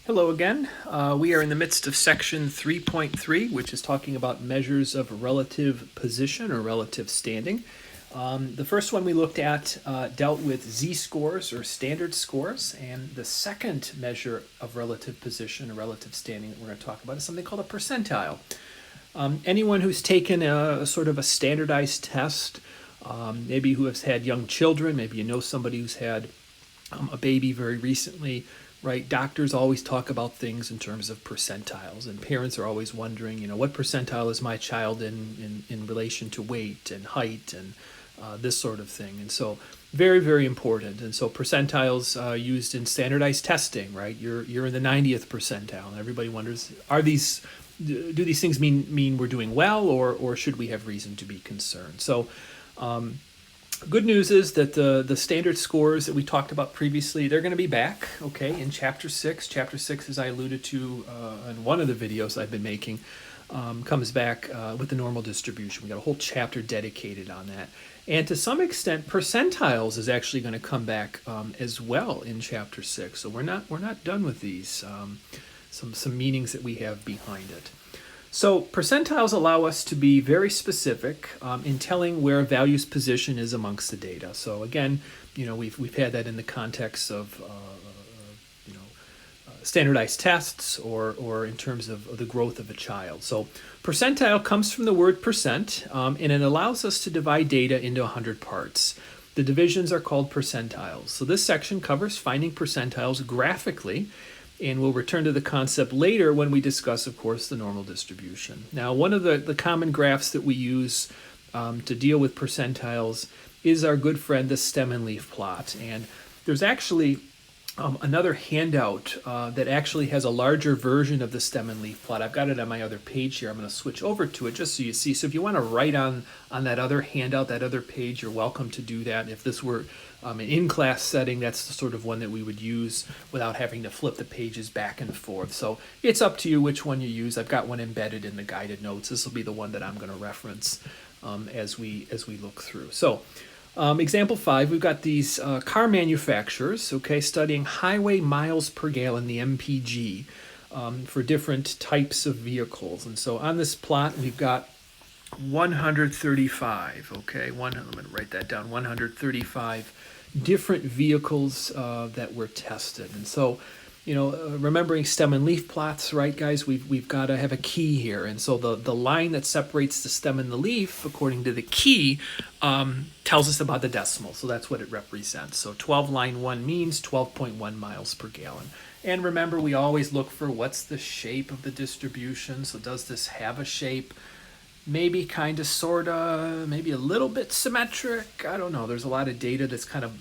Hello again. We are in the midst of section 3.3, which is talking about measures of relative position or relative standing. The first one we looked at dealt with z-scores or standard scores, and the second measure of relative position or relative standing that we're going to talk about is something called a percentile. Anyone who's taken a sort of a standardized test, maybe who has had young children, maybe you know somebody who's had a baby very recently, right? Doctors always talk about things in terms of percentiles, and parents are always wondering, what percentile is my child in relation to weight and height and this sort of thing. And so very, very important. And so percentiles used in standardized testing, right? You're in the 90th percentile, and everybody wonders, do these things mean we're doing well, or should we have reason to be concerned? So good news is that the standard scores that we talked about previously, they're going to be back, okay, in Chapter 6. Chapter 6, as I alluded to in one of the videos I've been making, comes back with the normal distribution. We got a whole chapter dedicated on that. And to some extent, percentiles is actually going to come back as well in Chapter 6. So we're not done with these, some meanings that we have behind it. So percentiles allow us to be very specific in telling where a value's position is amongst the data. So again, we've had that in the context of standardized tests or in terms of the growth of a child. So percentile comes from the word percent, and it allows us to divide data into 100 parts. The divisions are called percentiles. So this section covers finding percentiles graphically, and we'll return to the concept later when we discuss, of course, the normal distribution. Now, one of the common graphs that we use to deal with percentiles is our good friend, the stem and leaf plot. And there's actually another handout that actually has a larger version of the stem and leaf plot. I've got it on my other page here. I'm going to switch over to it just so you see. So if you want to write on that other handout, that other page, you're welcome to do that. If this were an in-class setting, that's the sort of one that we would use without having to flip the pages back and forth. So it's up to you which one you use. I've got one embedded in the guided notes. This will be the one that I'm going to reference as we look through. So example 5, we've got these car manufacturers, okay, studying highway miles per gallon, the MPG, for different types of vehicles. And so on this plot, we've got 135, okay, I'm going to write that down, 135 different vehicles that were tested. And so, remembering stem and leaf plots, right, guys, we've got to have a key here. And so the line that separates the stem and the leaf, according to the key, tells us about the decimal. So that's what it represents. So 12 line 1 means 12.1 miles per gallon. And remember, we always look for what's the shape of the distribution. So does this have a shape? Maybe kind of, sort of, maybe a little bit symmetric. I don't know. There's a lot of data that's kind of,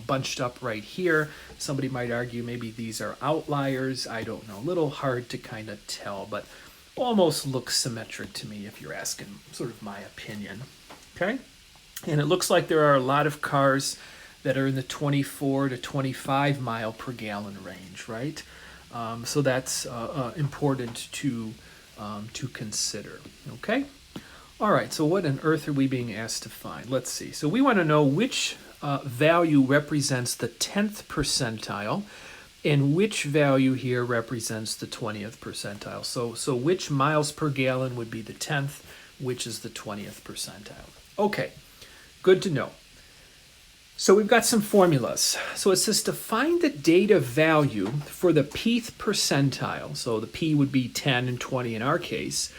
bunched up right here. Somebody might argue maybe these are outliers. I don't know. A little hard to kind of tell, but almost looks symmetric to me if you're asking sort of my opinion. Okay? And it looks like there are a lot of cars that are in the 24 to 25 mile per gallon range, right? So that's important to consider. Okay? All right, so what on earth are we being asked to find? Let's see. So we want to know which value represents the 10th percentile and which value here represents the 20th percentile. So which miles per gallon would be the 10th, which is the 20th percentile. Okay, good to know. So we've got some formulas. So it says to find the data value for the Peeth percentile, so the P would be 10 and 20 in our case,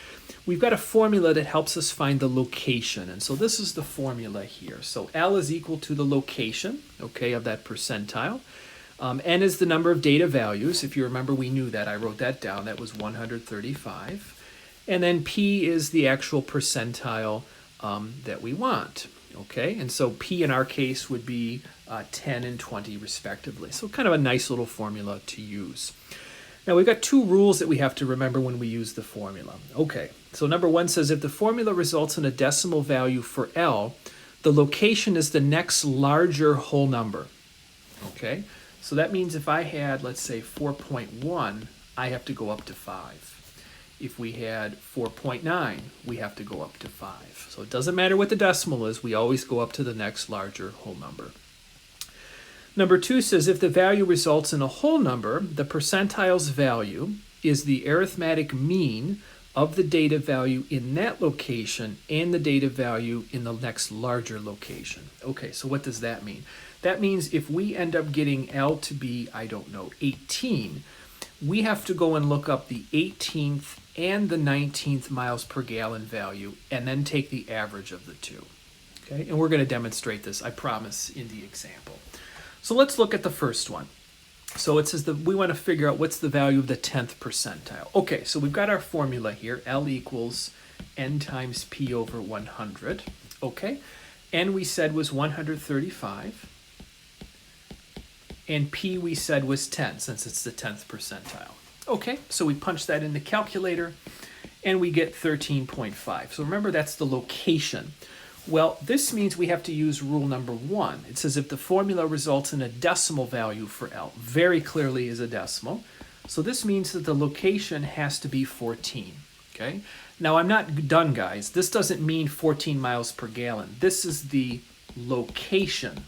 we've got a formula that helps us find the location. And so this is the formula here. So L is equal to the location, okay, of that percentile. N is the number of data values. If you remember, we knew that. I wrote that down. That was 135. And then P is the actual percentile that we want. Okay, and so P in our case would be 10 and 20 respectively. So kind of a nice little formula to use. Now we've got two rules that we have to remember when we use the formula. Okay, so number 1 says if the formula results in a decimal value for L, the location is the next larger whole number. Okay, so that means if I had, let's say, 4.1, I have to go up to 5. If we had 4.9, we have to go up to 5. So it doesn't matter what the decimal is, we always go up to the next larger whole number. Number 2 says if the value results in a whole number, the percentile's value is the arithmetic mean of the data value in that location and the data value in the next larger location. Okay, so what does that mean? That means if we end up getting L to be, I don't know, 18, we have to go and look up the 18th and the 19th miles per gallon value and then take the average of the two. Okay, and we're going to demonstrate this, I promise, in the example. So let's look at the first one. So it says that we want to figure out what's the value of the 10th percentile. Okay, so we've got our formula here, L equals N times P over 100. Okay, N we said was 135. And P we said was 10, since it's the 10th percentile. Okay, so we punch that in the calculator, and we get 13.5. So remember, that's the location. Well, this means we have to use rule number 1. It says if the formula results in a decimal value for L, very clearly is a decimal. So this means that the location has to be 14. Okay. Now I'm not done, guys. This doesn't mean 14 miles per gallon. This is the location.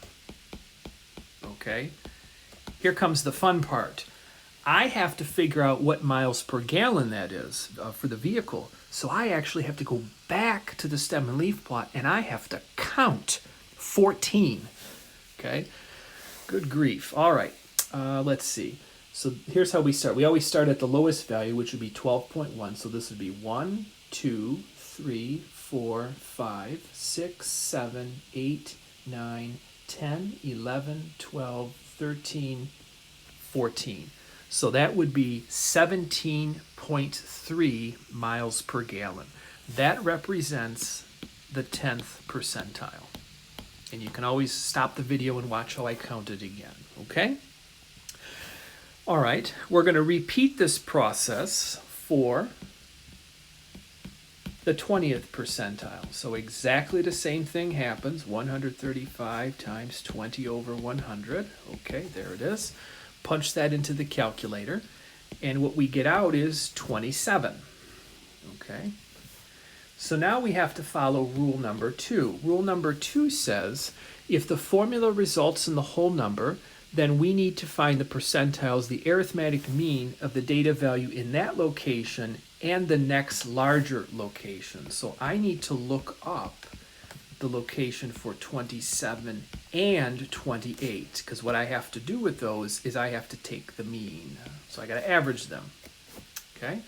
Okay. Here comes the fun part. I have to figure out what miles per gallon that is for the vehicle. So I actually have to go back to the stem and leaf plot, and I have to count 14. Okay, good grief. All right, let's see. So here's how we start. We always start at the lowest value, which would be 12.1. So this would be 1, 2, 3, 4, 5, 6, 7, 8, 9, 10, 11, 12, 13, 14. So that would be 17.3 miles per gallon. That represents the 10th percentile. And you can always stop the video and watch how I count it again, okay? All right, we're going to repeat this process for the 20th percentile. So exactly the same thing happens, 135 times 20 over 100. Okay, there it is. Punch that into the calculator, and what we get out is 27. Okay, so now we have to follow rule number 2. Rule number 2 says if the formula results in the whole number, then we need to find the percentiles, the arithmetic mean of the data value in that location and the next larger location. So I need to look up the location for 27 and 28, because what I have to do with those is I have to take the mean. So I got to average them. Okay,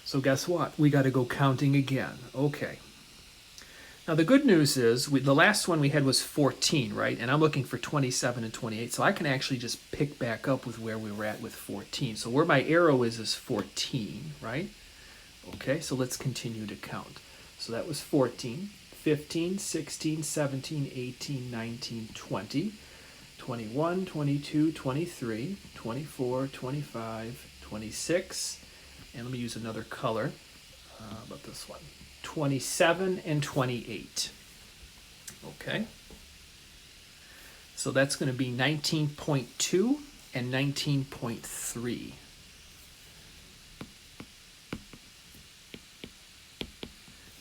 so guess what? We got to go counting again. Okay. Now the good news is the last one we had was 14, right? And I'm looking for 27 and 28, so I can actually just pick back up with where we were at with 14. So where my arrow is 14, right? Okay, so let's continue to count. So that was 14. 15, 16, 17, 18, 19, 20, 21, 22, 23, 24, 25, 26, and let me use another color. How about this one? 27 and 28. Okay. So that's going to be 19.2 and 19.3.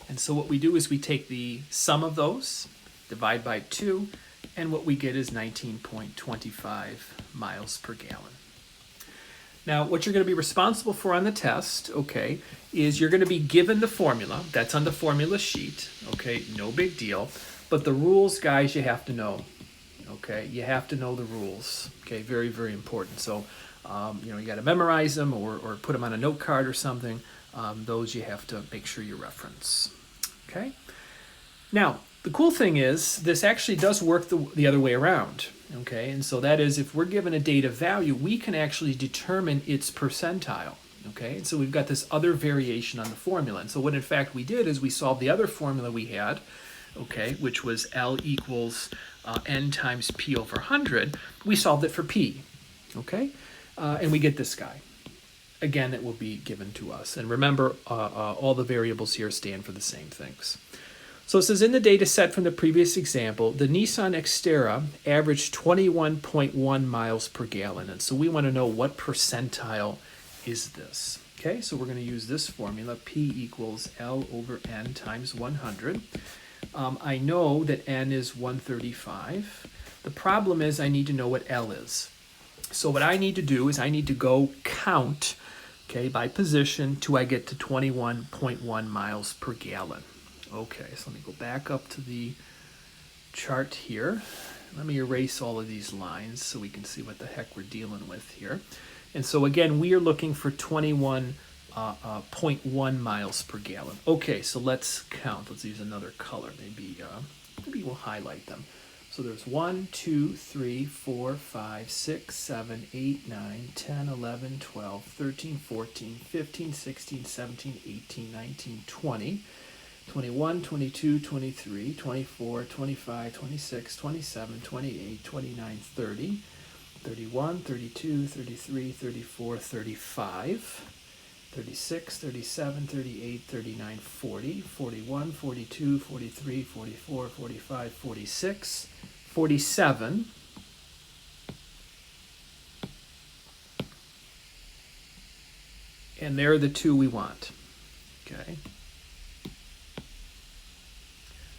And so what we do is we take the sum of those, divide by 2, and what we get is 19.25 miles per gallon. Now, what you're going to be responsible for on the test, okay, is you're going to be given the formula. That's on the formula sheet, okay, no big deal. But the rules, guys, you have to know, okay? You have to know the rules, okay? Very, very important. So, you got to memorize them or put them on a note card or something. Those you have to make sure you reference. Okay. Now, the cool thing is this actually does work the other way around. Okay, and so that is if we're given a data value, we can actually determine its percentile. Okay, and so we've got this other variation on the formula. And so what in fact we did is we solved the other formula we had, okay, which was L equals N times P over 100. We solved it for P. Okay, and we get this guy. Again, it will be given to us. And remember, all the variables here stand for the same things. So it says, in the data set from the previous example, the Nissan Xterra averaged 21.1 miles per gallon. And so we want to know what percentile is this. Okay, so we're going to use this formula, P equals L over N times 100. I know that N is 135. The problem is I need to know what L is. So what I need to do is I need to go count, okay, by position till I get to 21.1 miles per gallon. Okay, so let me go back up to the chart here. Let me erase all of these lines so we can see what the heck we're dealing with here. And so again, we are looking for 21.1 miles per gallon. Okay, so let's count. Let's use another color. Maybe we'll highlight them. So there's 1, 2, 3, 4, 5, 6, 7, 8, 9, 10, 11, 12, 13, 14, 15, 16, 17, 18, 19, 20, 21, 22, 23, 24, 25, 26, 27, 28, 29, 30, 31, 32, 33, 34, 35, 36, 37, 38, 39, 40, 41, 42, 43, 44, 45, 46, 47, and there are the two we want. Okay.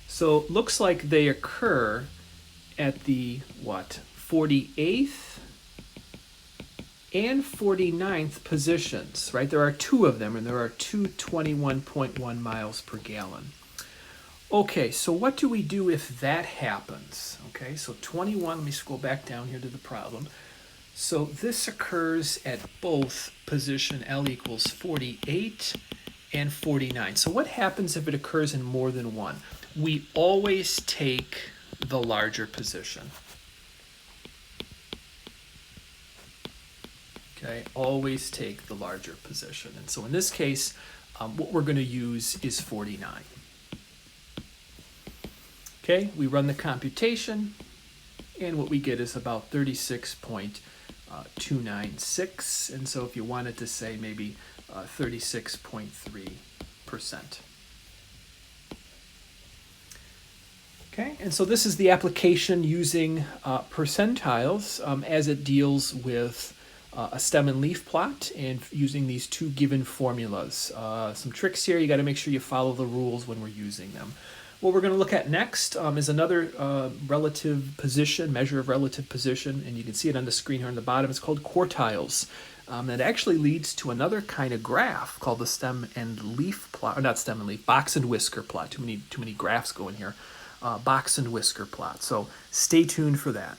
So it looks like they occur at the, 48th and 49th positions, right? There are two of them, and there are two 21.1 miles per gallon. Okay, so what do we do if that happens? Okay, so 21, let me scroll back down here to the problem. So this occurs at both position L equals 48 and 49. So what happens if it occurs in more than one? We always take the larger position. Okay, always take the larger position. And so in this case, what we're going to use is 49. Okay, we run the computation, and what we get is about 36.296. And so if you wanted to say maybe 36.3%. Okay, and so this is the application using percentiles as it deals with a stem and leaf plot and using these two given formulas. Some tricks here, you got to make sure you follow the rules when we're using them. What we're going to look at next is another relative position, measure of relative position, and you can see it on the screen here on the bottom. It's called quartiles. That actually leads to another kind of graph called the stem and leaf plot, or not stem and leaf, box and whisker plot. Too many graphs going here. Box and whisker plot. So stay tuned for that.